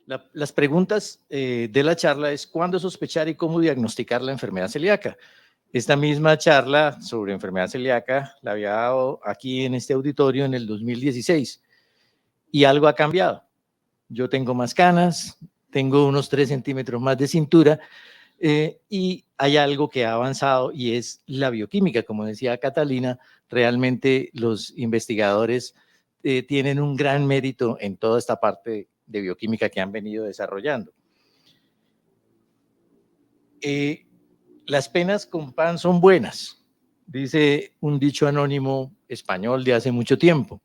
Las preguntas de la charla es ¿cuándo sospechar y cómo diagnosticar la enfermedad celíaca? Esta misma charla sobre enfermedad celíaca la había dado aquí en este auditorio en el 2016 y algo ha cambiado. Yo tengo más canas, tengo unos 3 centímetros más de cintura y hay algo que ha avanzado y es la bioquímica. Como decía Catalina, realmente los investigadores tienen un gran mérito en toda esta parte de bioquímica que han venido desarrollando. Las penas con pan son buenas, dice un dicho anónimo español de hace mucho tiempo.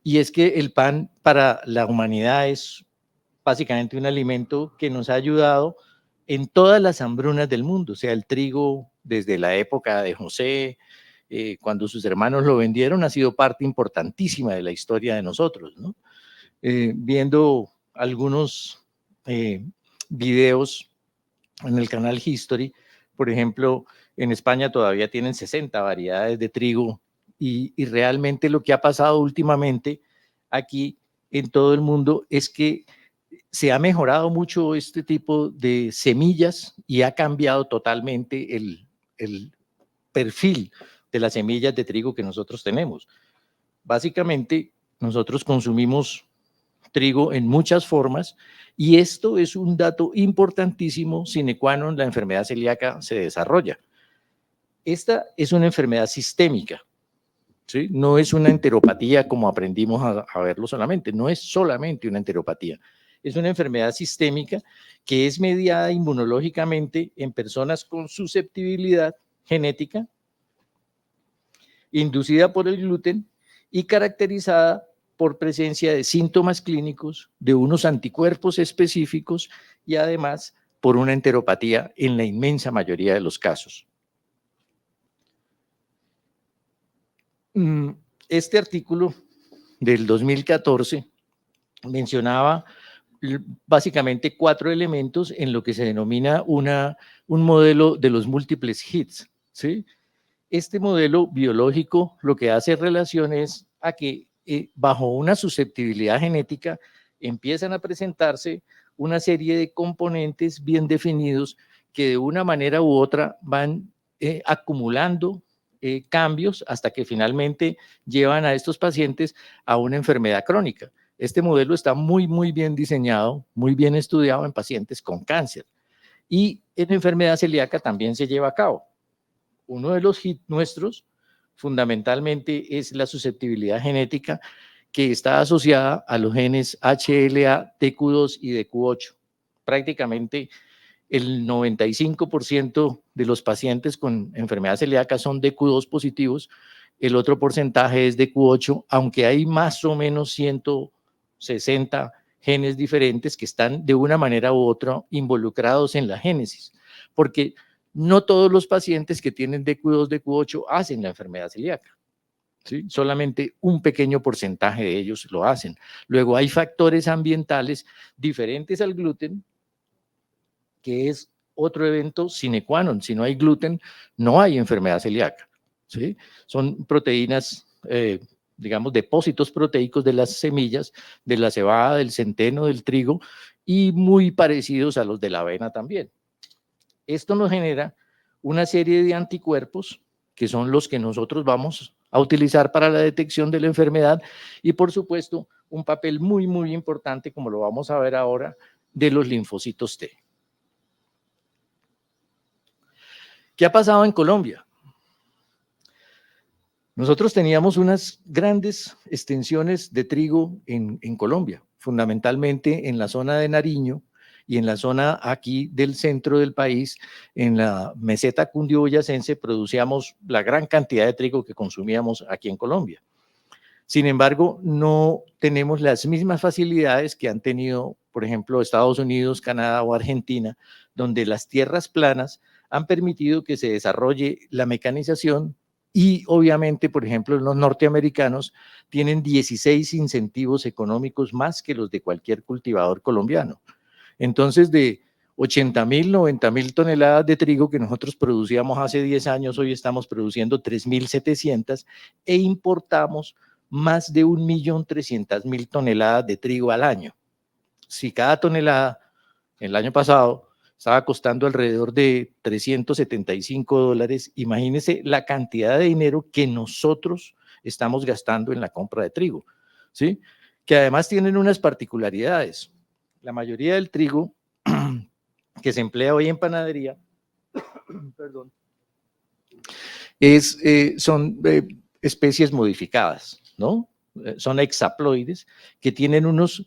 Y es que el pan para la humanidad es básicamente un alimento que nos ha ayudado en todas las hambrunas del mundo, o sea, el trigo desde la época de José, cuando sus hermanos lo vendieron, ha sido parte importantísima de la historia de nosotros, ¿no? Viendo algunos videos en el canal History, por ejemplo, en España todavía tienen 60 variedades de trigo y realmente lo que ha pasado últimamente aquí en todo el mundo es que se ha mejorado mucho este tipo de semillas y ha cambiado totalmente el perfil de las semillas de trigo que nosotros tenemos. Básicamente, nosotros consumimos trigo en muchas formas y esto es un dato importantísimo sine qua non la enfermedad celíaca se desarrolla. Esta es una enfermedad sistémica, ¿sí? No es una enteropatía como aprendimos a verlo solamente, no es solamente una enteropatía, es una enfermedad sistémica que es mediada inmunológicamente en personas con susceptibilidad genética, inducida por el gluten y caracterizada por presencia de síntomas clínicos, de unos anticuerpos específicos y además por una enteropatía en la inmensa mayoría de los casos. Este artículo del 2014 mencionaba básicamente 4 elementos en lo que se denomina un modelo de los múltiples hits, ¿sí? Este modelo biológico lo que hace relación es a que bajo una susceptibilidad genética empiezan a presentarse una serie de componentes bien definidos que de una manera u otra van acumulando cambios hasta que finalmente llevan a estos pacientes a una enfermedad crónica. Este modelo está muy bien diseñado, muy bien estudiado en pacientes con cáncer y en enfermedad celíaca también se lleva a cabo. Uno de los hits nuestros fundamentalmente es la susceptibilidad genética que está asociada a los genes HLA, TQ2 y DQ8. Prácticamente el 95% de los pacientes con enfermedad celíaca son DQ2 positivos, el otro porcentaje es DQ8, aunque hay más o menos 160 genes diferentes que están de una manera u otra involucrados en la génesis, porque no todos los pacientes que tienen DQ2, DQ8 hacen la enfermedad celíaca, ¿sí? Solamente un pequeño porcentaje de ellos lo hacen. Luego hay factores ambientales diferentes al gluten, que es otro evento sine qua non. Si no hay gluten, no hay enfermedad celíaca, ¿sí? Son proteínas, digamos, depósitos proteicos de las semillas, de la cebada, del centeno, del trigo, y muy parecidos a los de la avena también. Esto nos genera una serie de anticuerpos que son los que nosotros vamos a utilizar para la detección de la enfermedad y, por supuesto, un papel muy importante, como lo vamos a ver ahora, de los linfocitos T. ¿Qué ha pasado en Colombia? Nosotros teníamos unas grandes extensiones de trigo en Colombia, fundamentalmente en la zona de Nariño y en la zona aquí del centro del país, en la meseta cundiboyacense, producíamos la gran cantidad de trigo que consumíamos aquí en Colombia. Sin embargo, no tenemos las mismas facilidades que han tenido, por ejemplo, Estados Unidos, Canadá o Argentina, donde las tierras planas han permitido que se desarrolle la mecanización y obviamente, por ejemplo, los norteamericanos tienen 16 incentivos económicos más que los de cualquier cultivador colombiano. Entonces, de 80.000, 90.000 toneladas de trigo que nosotros producíamos hace 10 años, hoy estamos produciendo 3.700 e importamos más de 1.300.000 toneladas de trigo al año. si cada tonelada el año pasado estaba costando alrededor de $375, imagínense la cantidad de dinero que nosotros estamos gastando en la compra de trigo, ¿sí? Que además tienen unas particularidades. La mayoría del trigo que se emplea hoy en panadería, perdón, son especies modificadas, ¿no? Son hexaploides que tienen unos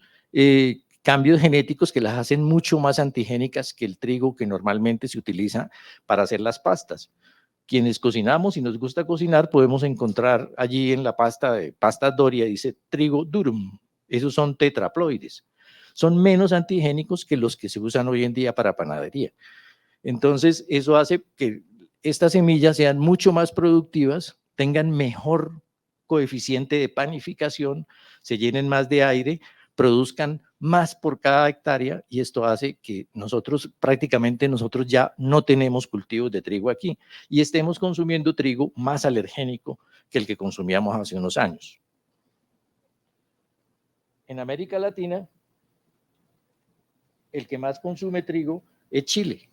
cambios genéticos que las hacen mucho más antigénicas que el trigo que normalmente se utiliza para hacer las pastas. Quienes cocinamos y nos gusta cocinar, podemos encontrar allí en la pasta de pasta Doria, dice trigo durum. Esos son tetraploides. Son menos antigénicos que los que se usan hoy en día para panadería. Entonces, eso hace que estas semillas sean mucho más productivas, tengan mejor coeficiente de panificación, se llenen más de aire, produzcan más por cada hectárea y esto hace que prácticamente nosotros ya no tenemos cultivos de trigo aquí y estemos consumiendo trigo más alergénico que el que consumíamos hace unos años. En América Latina, el que más consume trigo es Chile.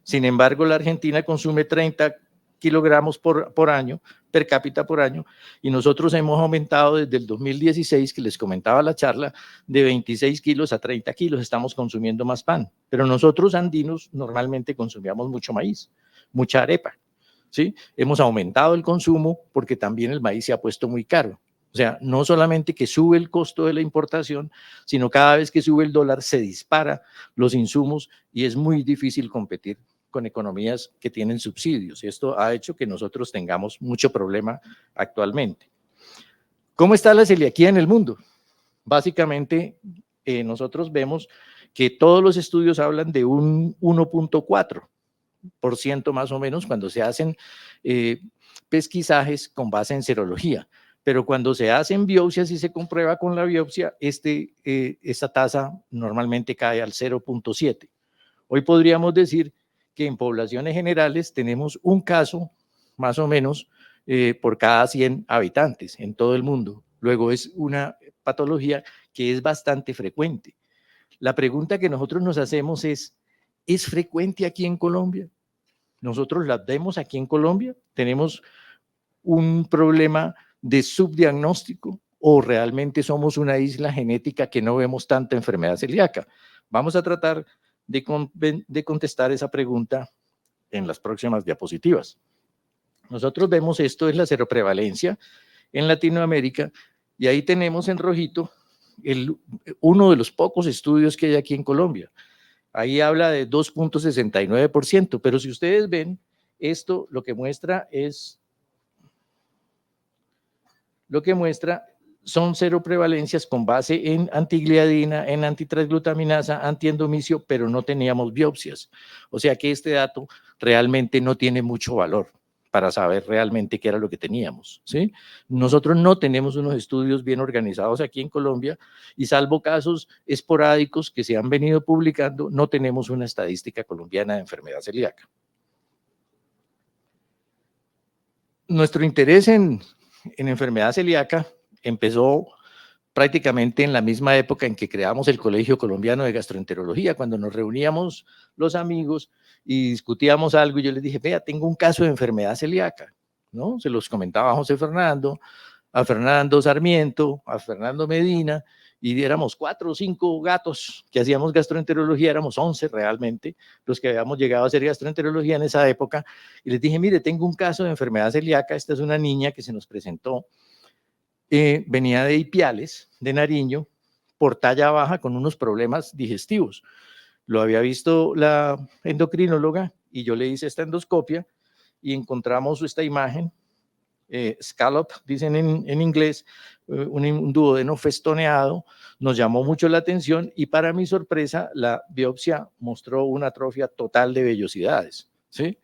Sin embargo, la Argentina consume 30 kilogramos por año, per cápita por año, y nosotros hemos aumentado desde el 2016, que les comentaba la charla, de 26 kilos a 30 kilos, estamos consumiendo más pan, pero nosotros andinos normalmente consumíamos mucho maíz, mucha arepa, ¿sí? Hemos aumentado el consumo porque también el maíz se ha puesto muy caro. O sea, no solamente que sube el costo de la importación, sino cada vez que sube el dólar se dispara los insumos y es muy difícil competir con economías que tienen subsidios. Y esto ha hecho que nosotros tengamos mucho problema actualmente. ¿Cómo está la celiaquía en el mundo? Básicamente, nosotros vemos que todos los estudios hablan de un 1.4% más o menos cuando se hacen pesquisajes con base en serología. Pero cuando se hacen biopsias y se comprueba con la biopsia, esta tasa normalmente cae al 0.7. Hoy podríamos decir que en poblaciones generales tenemos un caso más o menos por cada 100 habitantes en todo el mundo. Luego es una patología que es bastante frecuente. La pregunta que nosotros nos hacemos ¿es frecuente aquí en Colombia? ¿Nosotros la vemos aquí en Colombia? ¿Tenemos un problema de subdiagnóstico o realmente somos una isla genética que no vemos tanta enfermedad celíaca? Vamos a tratar de contestar esa pregunta en las próximas diapositivas. Nosotros vemos esto es la seroprevalencia en Latinoamérica y ahí tenemos en rojito uno de los pocos estudios que hay aquí en Colombia. Ahí habla de 2.69%, pero si ustedes ven, esto lo que muestra son seroprevalencias con base en antigliadina, en antitransglutaminasa, antiendomicio, pero no teníamos biopsias. O sea que este dato realmente no tiene mucho valor para saber realmente qué era lo que teníamos, ¿sí? Nosotros no tenemos unos estudios bien organizados aquí en Colombia y salvo casos esporádicos que se han venido publicando, no tenemos una estadística colombiana de enfermedad celíaca. Nuestro interés en enfermedad celíaca empezó prácticamente en la misma época en que creamos el Colegio Colombiano de Gastroenterología, cuando nos reuníamos los amigos y discutíamos algo y yo les dije, vea, tengo un caso de enfermedad celíaca, ¿no? Se los comentaba a José Fernando, a Fernando Sarmiento, a Fernando Medina, y éramos 4 o 5 gatos que hacíamos gastroenterología, éramos 11 realmente los que habíamos llegado a hacer gastroenterología en esa época, y les dije, mire, tengo un caso de enfermedad celíaca, esta es una niña que se nos presentó, venía de Ipiales, de Nariño, por talla baja con unos problemas digestivos. Lo había visto la endocrinóloga y yo le hice esta endoscopia y encontramos esta imagen, scallop, dicen en inglés, un duodeno festoneado, nos llamó mucho la atención y para mi sorpresa la biopsia mostró una atrofia total de vellosidades, ¿sí?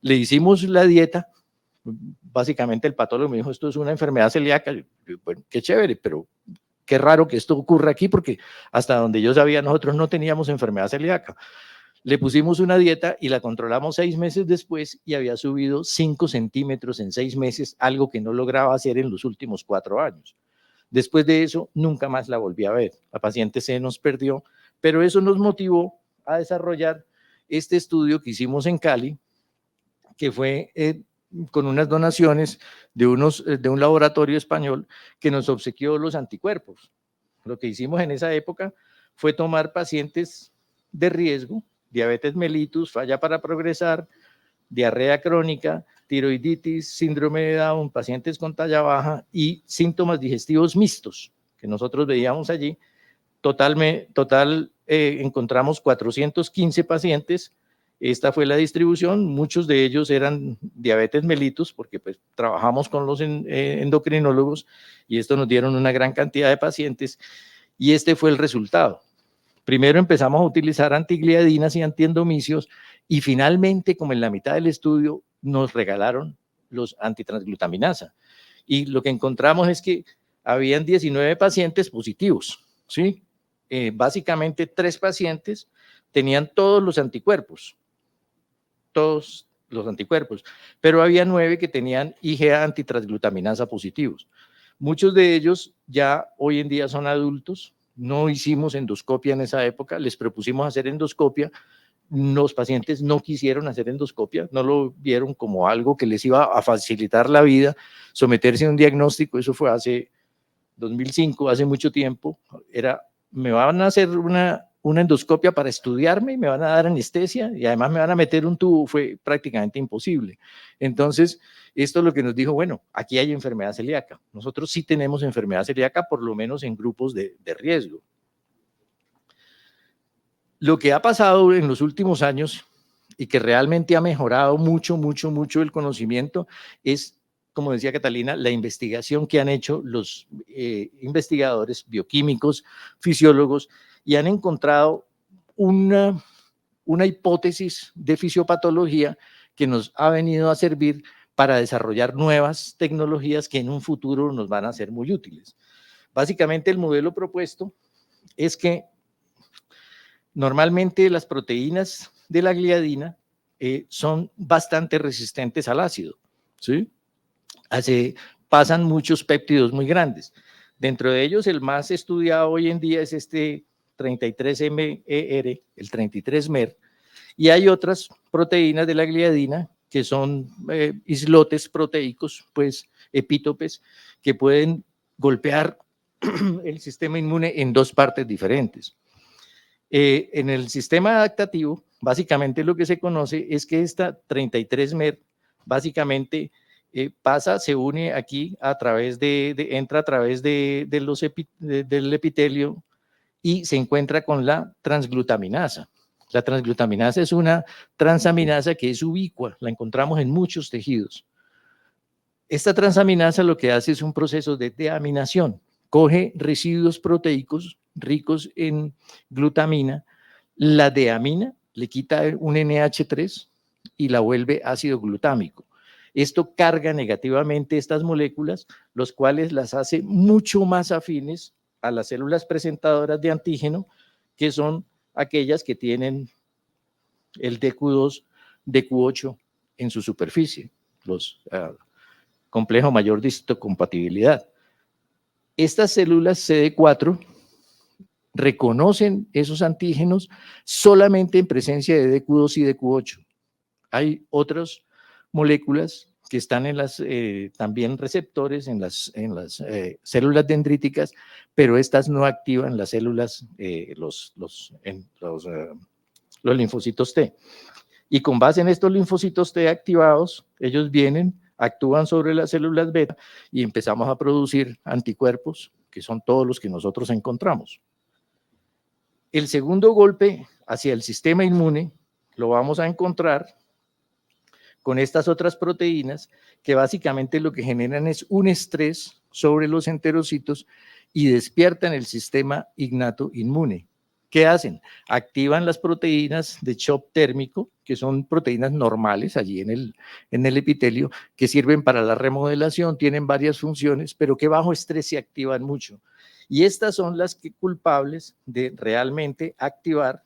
Le hicimos la dieta, básicamente el patólogo me dijo, esto es una enfermedad celíaca, bueno, qué chévere, pero qué raro que esto ocurra aquí porque hasta donde yo sabía nosotros no teníamos enfermedad celíaca. Le pusimos una dieta y la controlamos 6 meses después y había subido 5 centímetros en 6 meses, algo que no lograba hacer en los últimos 4 años. Después de eso, nunca más la volví a ver. La paciente se nos perdió, Pero eso nos motivó a desarrollar este estudio que hicimos en Cali, que fue con unas donaciones de un laboratorio español que nos obsequió los anticuerpos. Lo que hicimos en esa época fue tomar pacientes de riesgo, diabetes mellitus, falla para progresar, diarrea crónica, tiroiditis, síndrome de Down, pacientes con talla baja y síntomas digestivos mixtos, que nosotros veíamos allí. Encontramos 415 pacientes. Esta fue la distribución. Muchos de ellos eran diabetes mellitus, porque pues trabajamos con los endocrinólogos y esto nos dieron una gran cantidad de pacientes. Y este fue el resultado. Primero empezamos a utilizar antigliadinas y antiendomicios y finalmente, como en la mitad del estudio, nos regalaron los antitransglutaminasa. Y lo que encontramos es que habían 19 pacientes positivos, ¿sí? Básicamente 3 pacientes tenían todos los anticuerpos, pero había 9 que tenían IgA antitransglutaminasa positivos. Muchos de ellos ya hoy en día son adultos, no hicimos endoscopia en esa época, les propusimos hacer endoscopia, los pacientes no quisieron hacer endoscopia, no lo vieron como algo que les iba a facilitar la vida, someterse a un diagnóstico, eso fue hace 2005, hace mucho tiempo, me van a hacer una endoscopia para estudiarme y me van a dar anestesia y además me van a meter un tubo, fue prácticamente imposible. Entonces, esto es lo que nos dijo, bueno, aquí hay enfermedad celíaca. Nosotros sí tenemos enfermedad celíaca, por lo menos en grupos de riesgo. Lo que ha pasado en los últimos años y que realmente ha mejorado mucho el conocimiento es, como decía Catalina, la investigación que han hecho los investigadores bioquímicos, fisiólogos, y han encontrado una hipótesis de fisiopatología que nos ha venido a servir para desarrollar nuevas tecnologías que en un futuro nos van a ser muy útiles. Básicamente el modelo propuesto es que normalmente las proteínas de la gliadina son bastante resistentes al ácido, ¿sí? Pasan muchos péptidos muy grandes. Dentro de ellos, el más estudiado hoy en día es este 33MER, el 33MER, y hay otras proteínas de la gliadina que son islotes proteicos, pues epítopes, que pueden golpear el sistema inmune en 2 partes diferentes. En el sistema adaptativo, básicamente lo que se conoce es que esta 33MER básicamente se une aquí a través entra a través del epitelio y se encuentra con la transglutaminasa. La transglutaminasa es una transaminasa que es ubicua, la encontramos en muchos tejidos. Esta transaminasa lo que hace es un proceso de deaminación, coge residuos proteicos ricos en glutamina, la deamina, le quita un NH3 y la vuelve ácido glutámico. Esto carga negativamente estas moléculas, los cuales las hace mucho más afines a las células presentadoras de antígeno, que son aquellas que tienen el DQ2, DQ8 en su superficie, los complejo mayor de histocompatibilidad. Estas células CD4 reconocen esos antígenos solamente en presencia de DQ2 y DQ8. Hay otras moléculas que están en también receptores en las células dendríticas, pero estas no activan las células, los linfocitos T. Y con base en estos linfocitos T activados, ellos vienen, actúan sobre las células beta y empezamos a producir anticuerpos, que son todos los que nosotros encontramos. El segundo golpe hacia el sistema inmune lo vamos a encontrar con estas otras proteínas que básicamente lo que generan es un estrés sobre los enterocitos y despiertan el sistema innato inmune. ¿Qué hacen? Activan las proteínas de shock térmico, que son proteínas normales allí en el epitelio, que sirven para la remodelación, tienen varias funciones, pero que bajo estrés se activan mucho. Y estas son las culpables de realmente activar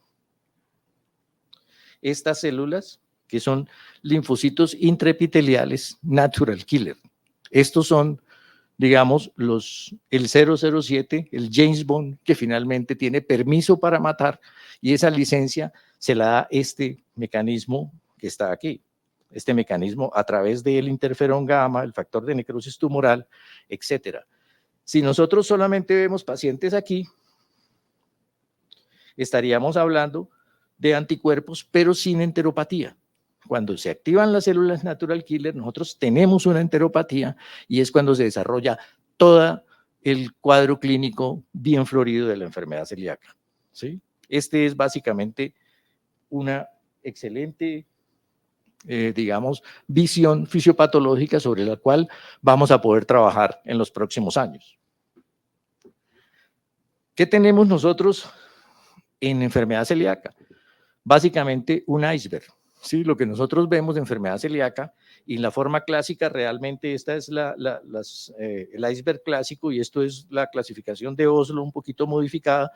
estas células, que son linfocitos intraepiteliales natural killer. Estos son digamos, el 007, el James Bond, que finalmente tiene permiso para matar, y esa licencia se la da este mecanismo que está aquí, este mecanismo a través del interferón gamma, el factor de necrosis tumoral, etcétera. Si nosotros solamente vemos pacientes aquí, estaríamos hablando de anticuerpos, pero sin enteropatía. Cuando se activan las células natural killer, nosotros tenemos una enteropatía y es cuando se desarrolla todo el cuadro clínico bien florido de la enfermedad celíaca, ¿sí? Este es básicamente una excelente, digamos, visión fisiopatológica sobre la cual vamos a poder trabajar en los próximos años. ¿Qué tenemos nosotros en enfermedad celíaca? Básicamente un iceberg. Sí, lo que nosotros vemos de enfermedad celíaca y la forma clásica, realmente esta es el iceberg clásico y esto es la clasificación de Oslo un poquito modificada,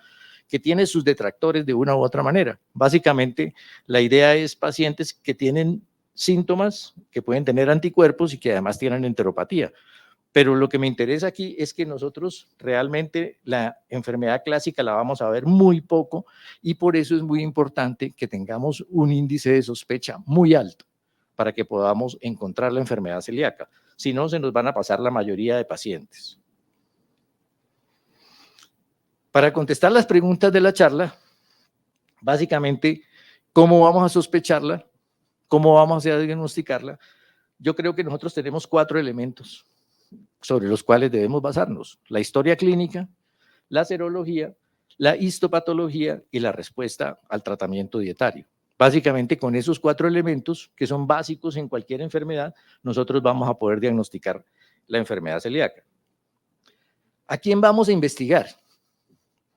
que tiene sus detractores de una u otra manera. Básicamente, la idea es pacientes que tienen síntomas, que pueden tener anticuerpos y que además tienen enteropatía. Pero lo que me interesa aquí es que nosotros realmente la enfermedad clásica la vamos a ver muy poco y por eso es muy importante que tengamos un índice de sospecha muy alto para que podamos encontrar la enfermedad celíaca. Si no, se nos van a pasar la mayoría de pacientes. Para contestar las preguntas de la charla, básicamente, ¿cómo vamos a sospecharla? ¿Cómo vamos a diagnosticarla? Yo creo que nosotros tenemos 4 elementos sobre los cuales debemos basarnos: la historia clínica, la serología, la histopatología y la respuesta al tratamiento dietario. Básicamente con esos 4 elementos, que son básicos en cualquier enfermedad, nosotros vamos a poder diagnosticar la enfermedad celíaca. ¿A quién vamos a investigar?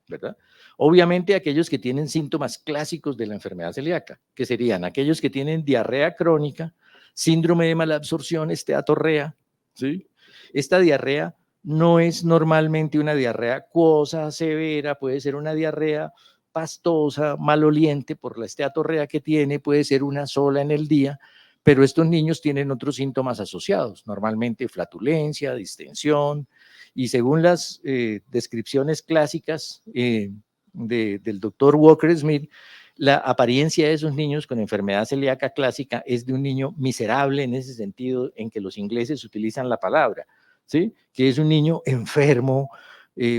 ¿Verdad? Obviamente aquellos que tienen síntomas clásicos de la enfermedad celíaca, que serían aquellos que tienen diarrea crónica, síndrome de malabsorción, esteatorrea, ¿sí? Esta diarrea no es normalmente una diarrea acuosa, severa, puede ser una diarrea pastosa, maloliente por la esteatorrea que tiene, puede ser una sola en el día, pero estos niños tienen otros síntomas asociados, normalmente flatulencia, distensión, y según las descripciones clásicas del doctor Walker Smith, la apariencia de esos niños con enfermedad celíaca clásica es de un niño miserable en ese sentido en que los ingleses utilizan la palabra, ¿sí? Que es un niño enfermo,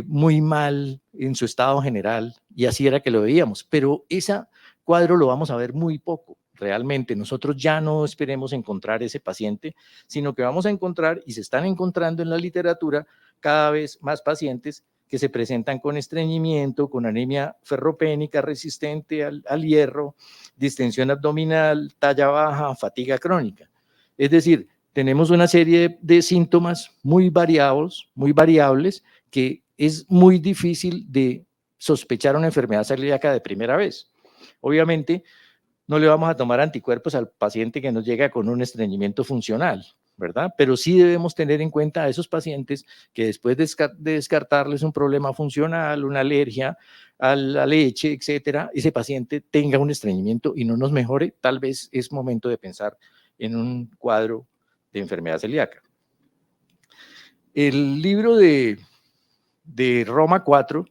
muy mal en su estado general, y así era que lo veíamos, pero ese cuadro lo vamos a ver muy poco. Realmente nosotros ya no esperemos encontrar ese paciente, sino que vamos a encontrar, y se están encontrando en la literatura, cada vez más pacientes que se presentan con estreñimiento, con anemia ferropénica resistente al hierro, distensión abdominal, talla baja, fatiga crónica. Es decir, tenemos una serie de síntomas muy variables, que es muy difícil de sospechar una enfermedad celíaca de primera vez. Obviamente, no le vamos a tomar anticuerpos al paciente que nos llega con un estreñimiento funcional, ¿verdad? Pero sí debemos tener en cuenta a esos pacientes que después de descartarles un problema funcional, una alergia a la leche, etcétera, ese paciente tenga un estreñimiento y no nos mejore, tal vez es momento de pensar en un cuadro de enfermedad celíaca. El libro de Roma 4,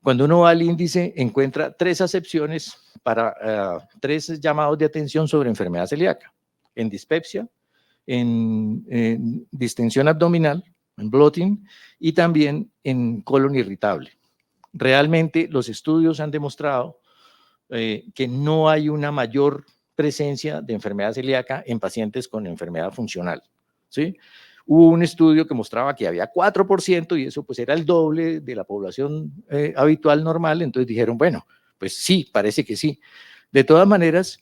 cuando uno va al índice, encuentra 3 acepciones para 3 llamados de atención sobre enfermedad celíaca: en dispepsia, en distensión abdominal, en bloating, y también en colon irritable. Realmente los estudios han demostrado que no hay una mayor presencia de enfermedad celíaca en pacientes con enfermedad funcional, ¿sí? Hubo un estudio que mostraba que había 4% y eso pues era el doble de la población habitual normal, entonces dijeron, bueno, pues sí, parece que sí. De todas maneras,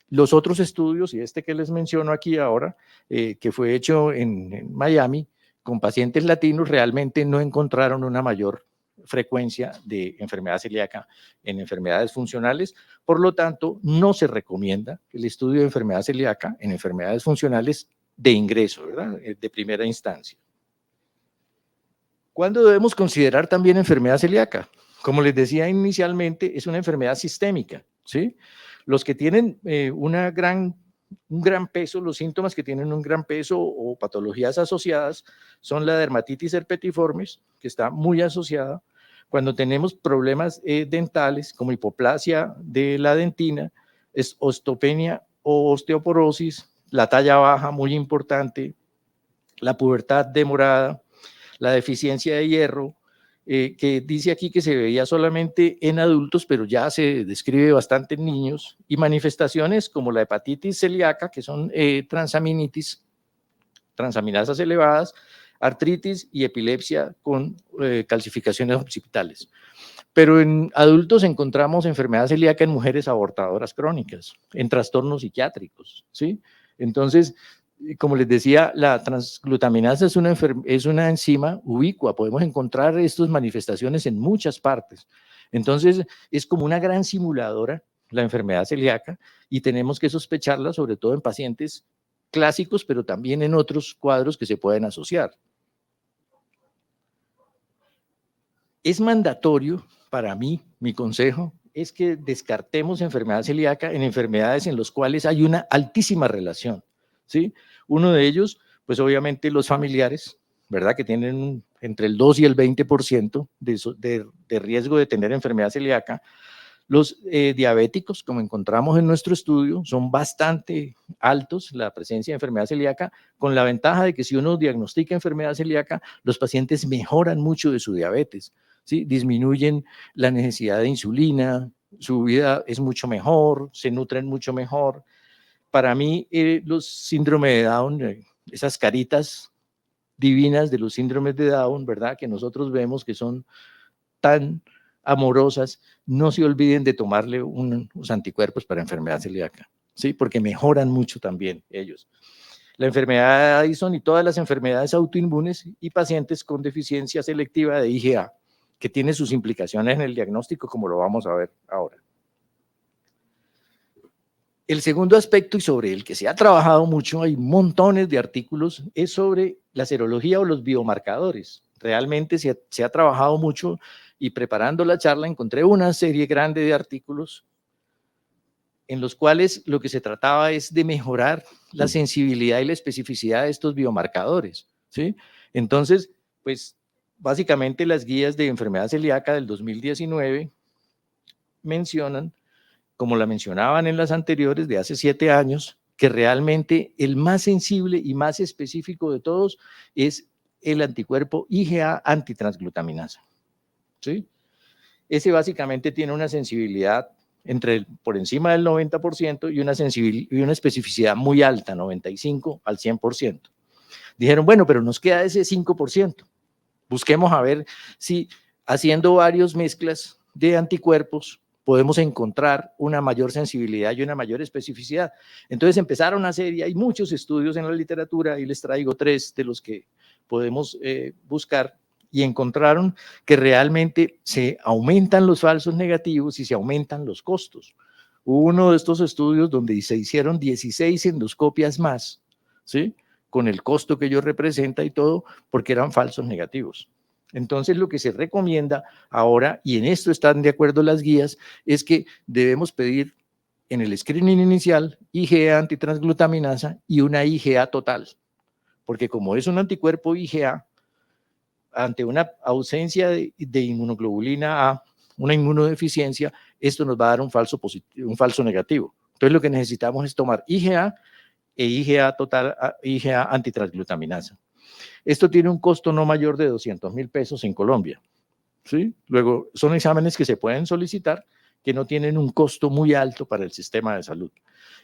los otros estudios, y este que les menciono aquí ahora, que fue hecho en Miami, con pacientes latinos, realmente no encontraron una mayor frecuencia de enfermedad celíaca en enfermedades funcionales. Por lo tanto, no se recomienda el estudio de enfermedad celíaca en enfermedades funcionales de ingreso, ¿verdad? De primera instancia. ¿Cuándo debemos considerar también enfermedad celíaca? Como les decía inicialmente, es una enfermedad sistémica, ¿sí? Los que tienen una gran un gran peso, los síntomas que tienen un gran peso o patologías asociadas son la dermatitis herpetiformis, que está muy asociada. Cuando tenemos problemas dentales como hipoplasia de la dentina, es osteopenia o osteoporosis, la talla baja muy importante, la pubertad demorada, la deficiencia de hierro, que dice aquí que se veía solamente en adultos, pero ya se describe bastante en niños, y manifestaciones como la hepatitis celíaca, que son transaminasas elevadas, artritis y epilepsia con calcificaciones occipitales. Pero en adultos encontramos enfermedad celíaca en mujeres abortadoras crónicas, en trastornos psiquiátricos, ¿sí? Entonces, como les decía, la transglutaminasa es una enzima ubicua, podemos encontrar estas manifestaciones en muchas partes. Entonces, es como una gran simuladora la enfermedad celíaca y tenemos que sospecharla sobre todo en pacientes clásicos, pero también en otros cuadros que se pueden asociar. Es mandatorio para mí, mi consejo es que descartemos enfermedad celíaca en enfermedades en las cuales hay una altísima relación, ¿sí? Uno de ellos, pues obviamente los familiares, ¿verdad? Que tienen entre el 2 y el 20% de riesgo de tener enfermedad celíaca. Los diabéticos, como encontramos en nuestro estudio, son bastante altos la presencia de enfermedad celíaca, con la ventaja de que si uno diagnostica enfermedad celíaca, los pacientes mejoran mucho de su diabetes, ¿sí? Disminuyen la necesidad de insulina, su vida es mucho mejor, se nutren mucho mejor. Para mí, los síndromes de Down, esas caritas divinas de los síndromes de Down, ¿verdad? Que nosotros vemos que son tan amorosas, no se olviden de tomarle unos anticuerpos para enfermedad celíaca, ¿sí? Porque mejoran mucho también ellos. La enfermedad de Addison y todas las enfermedades autoinmunes y pacientes con deficiencia selectiva de IgA, que tiene sus implicaciones en el diagnóstico, como lo vamos a ver ahora. El segundo aspecto y sobre el que se ha trabajado mucho, hay montones de artículos, es sobre la serología o los biomarcadores. Realmente se ha trabajado mucho y preparando la charla encontré una serie grande de artículos en los cuales lo que se trataba es de mejorar la sensibilidad y la especificidad de estos biomarcadores, ¿sí? Entonces, pues básicamente las guías de enfermedad celíaca del 2019 mencionan, como la mencionaban en las anteriores de hace 7 años, que realmente el más sensible y más específico de todos es el anticuerpo IgA antitransglutaminasa, ¿sí? Ese básicamente tiene una sensibilidad por encima del 90% y una especificidad muy alta, 95 al 100%. Dijeron, bueno, pero nos queda ese 5%. Busquemos a ver si haciendo varias mezclas de anticuerpos podemos encontrar una mayor sensibilidad y una mayor especificidad. Entonces empezaron a hacer, y hay muchos estudios en la literatura, y les traigo 3 de los que podemos buscar, y encontraron que realmente se aumentan los falsos negativos y se aumentan los costos. Hubo uno de estos estudios donde se hicieron 16 endoscopias más, ¿sí? Con el costo que ello representa y todo, porque eran falsos negativos. Entonces, lo que se recomienda ahora, y en esto están de acuerdo las guías, es que debemos pedir en el screening inicial IgA antitransglutaminasa y una IgA total, porque como es un anticuerpo IgA, ante una ausencia de inmunoglobulina A, una inmunodeficiencia, esto nos va a dar un falso negativo. Entonces, lo que necesitamos es tomar IgA e IgA total, IgA antitransglutaminasa. Esto tiene un costo no mayor de 200.000 pesos en Colombia, ¿sí? Luego, son exámenes que se pueden solicitar que no tienen un costo muy alto para el sistema de salud.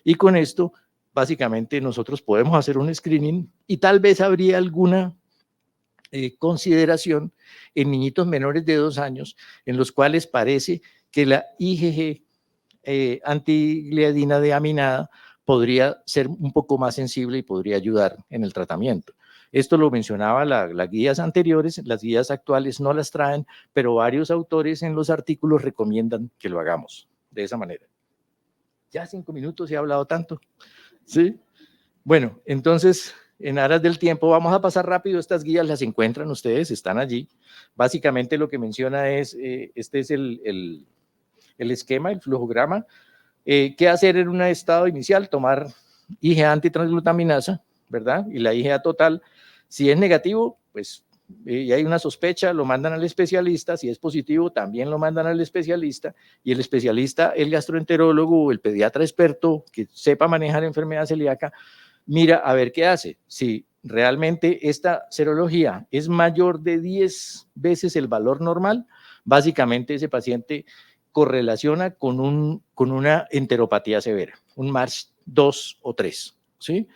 Y con esto, básicamente, nosotros podemos hacer un screening y tal vez habría alguna consideración en niñitos menores de 2 años, en los cuales parece que la IgG antigliadina deaminada podría ser un poco más sensible y podría ayudar en el tratamiento. Esto lo mencionaba las guías anteriores, las guías actuales no las traen, pero varios autores en los artículos recomiendan que lo hagamos de esa manera. Ya 5 minutos he hablado tanto, ¿sí? Bueno, entonces, en aras del tiempo, vamos a pasar rápido. Estas guías las encuentran ustedes, están allí. Básicamente lo que menciona es, este es el esquema, el flujograma. ¿Qué hacer en un estado inicial? Tomar IgA antitransglutaminasa, ¿verdad? Y la IgA total, si es negativo, pues y hay una sospecha, lo mandan al especialista, si es positivo, también lo mandan al especialista, y el especialista, el gastroenterólogo o el pediatra experto que sepa manejar enfermedad celíaca, mira a ver qué hace. Si realmente esta serología es mayor de 10 veces el valor normal, básicamente ese paciente correlaciona con una enteropatía severa, un MARCH 2 o 3, ¿sí?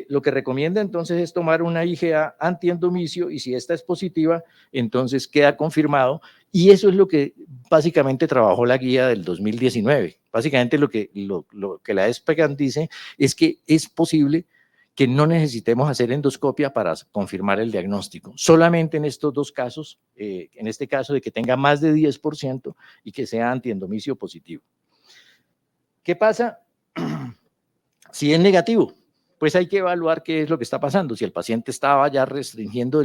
Lo que recomienda entonces es tomar una IgA antiendomicio y si esta es positiva, entonces queda confirmado y eso es lo que básicamente trabajó la guía del 2019. Básicamente lo que la ESPEGAN dice es que es posible que no necesitemos hacer endoscopia para confirmar el diagnóstico. Solamente en estos dos casos, en este caso de que tenga más de 10% y que sea antiendomicio positivo. ¿Qué pasa si es negativo? Pues hay que evaluar qué es lo que está pasando. Si el paciente estaba ya restringiendo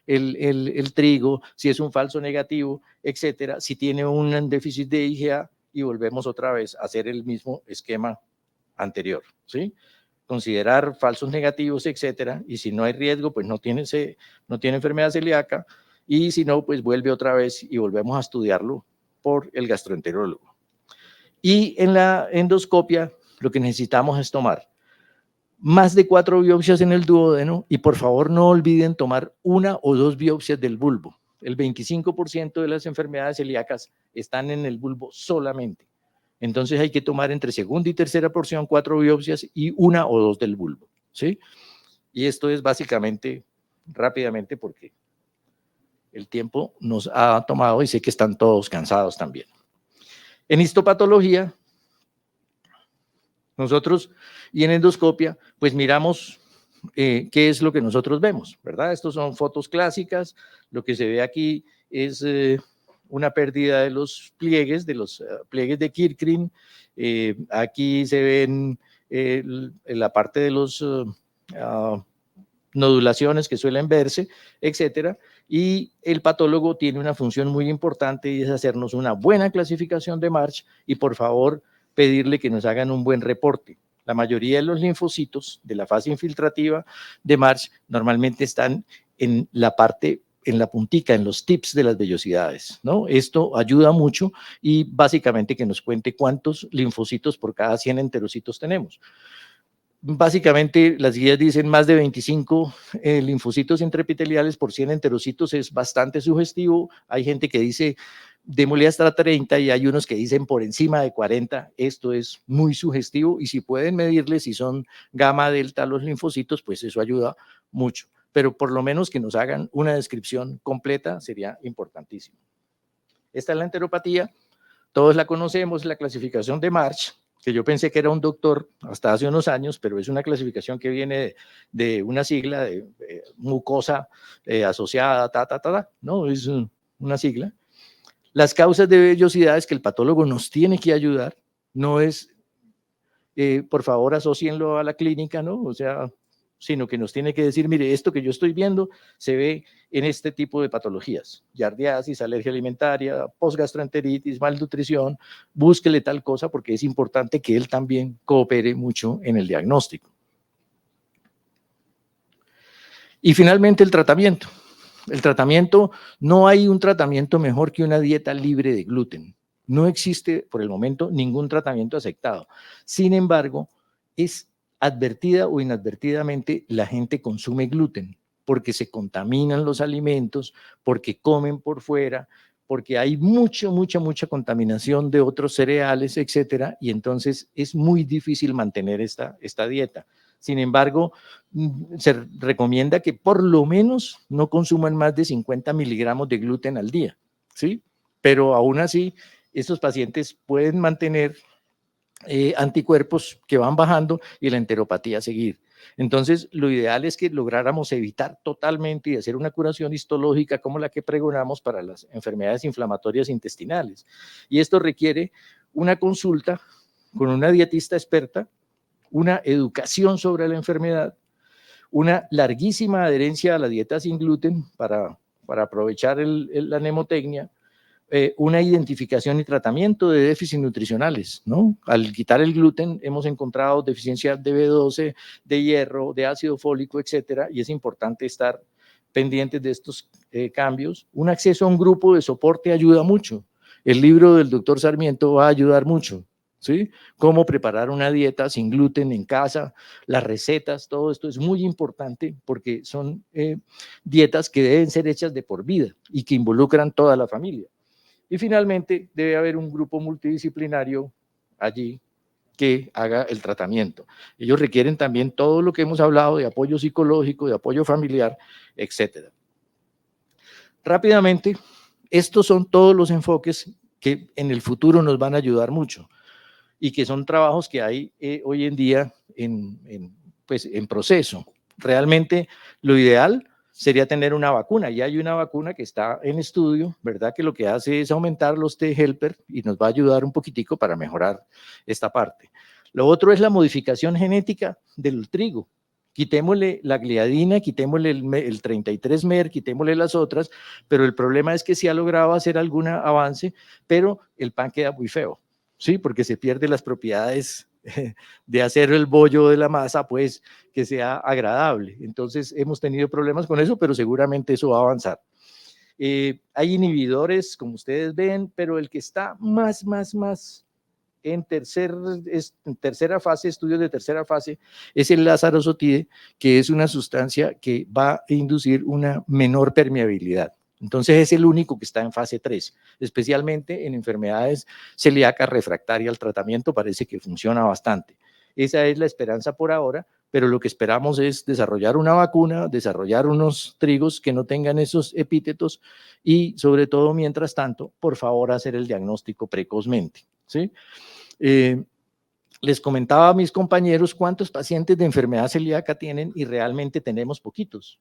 el trigo, si es un falso negativo, etcétera, si tiene un déficit de IgA y volvemos otra vez a hacer el mismo esquema anterior, ¿sí? Considerar falsos negativos, etcétera, y si no hay riesgo, pues no tiene enfermedad celíaca, y si no, pues vuelve otra vez y volvemos a estudiarlo por el gastroenterólogo. Y en la endoscopia, lo que necesitamos es tomar más de 4 biopsias en el duodeno y por favor no olviden tomar 1 o 2 biopsias del bulbo. El 25% de las enfermedades celíacas están en el bulbo solamente. Entonces hay que tomar entre segunda y tercera porción 4 biopsias y 1 o 2 del bulbo, ¿sí? Y esto es básicamente, rápidamente, porque el tiempo nos ha tomado y sé que están todos cansados también. En histopatología, nosotros y en endoscopia, pues miramos qué es lo que nosotros vemos, ¿verdad? Estos son fotos clásicas, lo que se ve aquí es una pérdida de los pliegues de Kirkrin, aquí se ven la parte de los nodulaciones que suelen verse, etcétera, y el patólogo tiene una función muy importante y es hacernos una buena clasificación de March y por favor pedirle que nos hagan un buen reporte. La mayoría de los linfocitos de la fase infiltrativa de March normalmente están en la parte, en la puntica, en los tips de las vellosidades, ¿no? Esto ayuda mucho y básicamente que nos cuente cuántos linfocitos por cada 100 enterocitos tenemos. Básicamente las guías dicen más de 25 linfocitos intraepiteliales por 100 enterocitos, es bastante sugestivo. Hay gente que dice démosle hasta 30 y hay unos que dicen por encima de 40. Esto es muy sugestivo y si pueden medirle si son gamma, delta los linfocitos, pues eso ayuda mucho. Pero por lo menos que nos hagan una descripción completa sería importantísimo. Esta es la enteropatía, todos la conocemos, la clasificación de March, que yo pensé que era un doctor hasta hace unos años, pero es una clasificación que viene de una sigla de mucosa asociada, no, es una sigla. Las causas de vellosidades que el patólogo nos tiene que ayudar, no es, por favor, asócienlo a la clínica, ¿no? O sea, sino que nos tiene que decir, mire, esto que yo estoy viendo se ve en este tipo de patologías, giardiasis, alergia alimentaria, posgastroenteritis, malnutrición, búsquele tal cosa porque es importante que él también coopere mucho en el diagnóstico. Y finalmente el tratamiento. El tratamiento, no hay un tratamiento mejor que una dieta libre de gluten. No existe por el momento ningún tratamiento aceptado. Sin embargo, es advertida o inadvertidamente la gente consume gluten porque se contaminan los alimentos, porque comen por fuera, porque hay mucha contaminación de otros cereales, etcétera, y entonces es muy difícil mantener esta dieta. Sin embargo, se recomienda que por lo menos no consuman más de 50 miligramos de gluten al día, ¿sí? Pero aún así, estos pacientes pueden mantener anticuerpos que van bajando y la enteropatía seguir. Entonces, lo ideal es que lográramos evitar totalmente y hacer una curación histológica como la que pregonamos para las enfermedades inflamatorias intestinales. Y esto requiere una consulta con una dietista experta, una educación sobre la enfermedad, una larguísima adherencia a la dieta sin gluten para aprovechar la mnemotecnia, una identificación y tratamiento de déficits nutricionales, ¿no? Al quitar el gluten hemos encontrado deficiencia de B12, de hierro, de ácido fólico, etcétera, y es importante estar pendientes de estos cambios. Un acceso a un grupo de soporte ayuda mucho. El libro del doctor Sarmiento va a ayudar mucho, ¿sí? Cómo preparar una dieta sin gluten en casa, las recetas, todo esto es muy importante porque son dietas que deben ser hechas de por vida y que involucran toda la familia. Y finalmente debe haber un grupo multidisciplinario allí que haga el tratamiento. Ellos requieren también todo lo que hemos hablado de apoyo psicológico, de apoyo familiar, etcétera. Rápidamente, estos son todos los enfoques que en el futuro nos van a ayudar mucho y que son trabajos que hay hoy en día en proceso. Realmente lo ideal sería tener una vacuna. Ya hay una vacuna que está en estudio, ¿verdad? Que lo que hace es aumentar los T-helper y nos va a ayudar un poquitico para mejorar esta parte. Lo otro es la modificación genética del trigo. Quitémosle la gliadina, quitémosle el 33-MER, quitémosle las otras, pero el problema es que sí ha logrado hacer algún avance, pero el pan queda muy feo, ¿sí? Porque se pierden las propiedades de hacer el bollo de la masa, pues, que sea agradable. Entonces, hemos tenido problemas con eso, pero seguramente eso va a avanzar. Hay inhibidores, como ustedes ven, pero el que está más en tercera fase, estudios de tercera fase, es el lazarosotide, que es una sustancia que va a inducir una menor permeabilidad. Entonces es el único que está en fase 3, especialmente en enfermedades celíacas refractarias al tratamiento, parece que funciona bastante. Esa es la esperanza por ahora, pero lo que esperamos es desarrollar una vacuna, desarrollar unos trigos que no tengan esos epítetos y sobre todo, mientras tanto, por favor, hacer el diagnóstico precozmente, ¿sí? Les comentaba a mis compañeros cuántos pacientes de enfermedad celíaca tienen y realmente tenemos poquitos.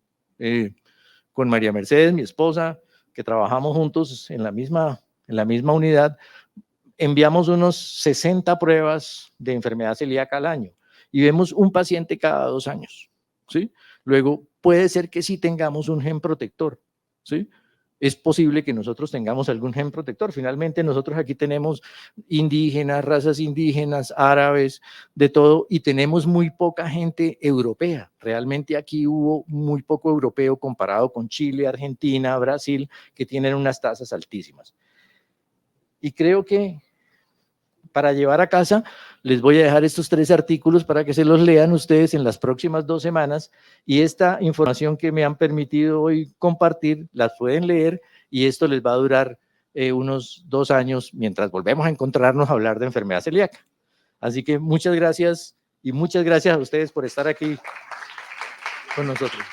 Con María Mercedes, mi esposa, que trabajamos juntos en la misma unidad, enviamos unos 60 pruebas de enfermedad celíaca al año y vemos un paciente cada 2 años, ¿sí? Luego, puede ser que sí tengamos un gen protector, ¿sí? Es posible que nosotros tengamos algún gen protector. Finalmente, nosotros aquí tenemos indígenas, razas indígenas, árabes, de todo, y tenemos muy poca gente europea. Realmente aquí hubo muy poco europeo comparado con Chile, Argentina, Brasil, que tienen unas tasas altísimas. Y creo que para llevar a casa, les voy a dejar estos 3 artículos para que se los lean ustedes en las próximas 2 semanas y esta información que me han permitido hoy compartir, las pueden leer y esto les va a durar unos 2 años mientras volvemos a encontrarnos a hablar de enfermedad celíaca. Así que muchas gracias y muchas gracias a ustedes por estar aquí con nosotros.